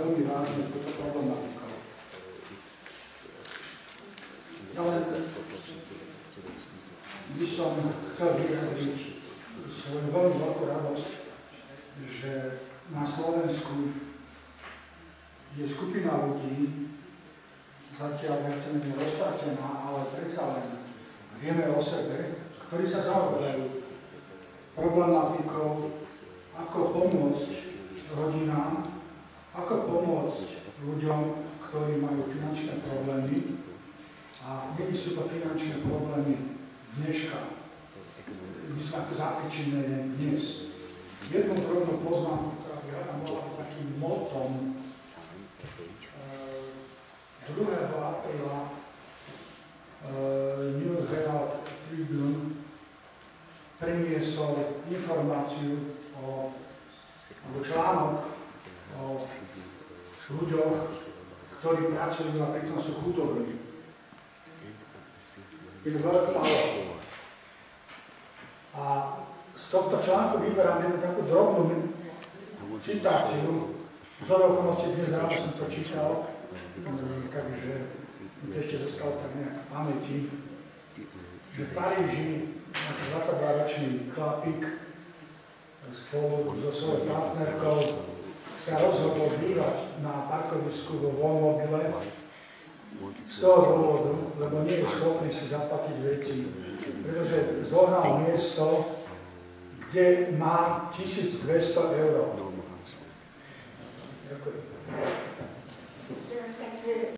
veľmi vážne túto problematikou. Ja len by som chcel vyjadriť svoju veľmi veľkú radosť, že na Slovensku je skupina ľudí, zatiaľ viac menej roztratená, ale predsa len vieme o sebe, ktorí sa zaoberajú problematikou, ako pomôcť rodinám, ako pomôcť ľuďom, ktorí majú finančné problémy. A nie sú to finančné problémy dneška. My sme zapričinené dnes. Jednu drobnú poznámku, ktorá bola takým motom 2. apríla New Herald Tribune priniesol informáciu alebo článok o ľuďoch, ktorí pracujú a pritom sú chudobní. In work power. A z tohto článku vyberám jednu takú drobnú citáciu. Z okolností dnes ráno som to čítal, takže mi to ešte zostalo tak nejak v pamäti, že v Paríži 22-ročný chlapík spolu so svojou partnerkou sa rozhodol bývať na parkovisku vo voľnobile z toho dôvodu, lebo nie je schopný si zaplatiť veci, pretože zohnal miesto, kde má 1200 €. Ďakujem.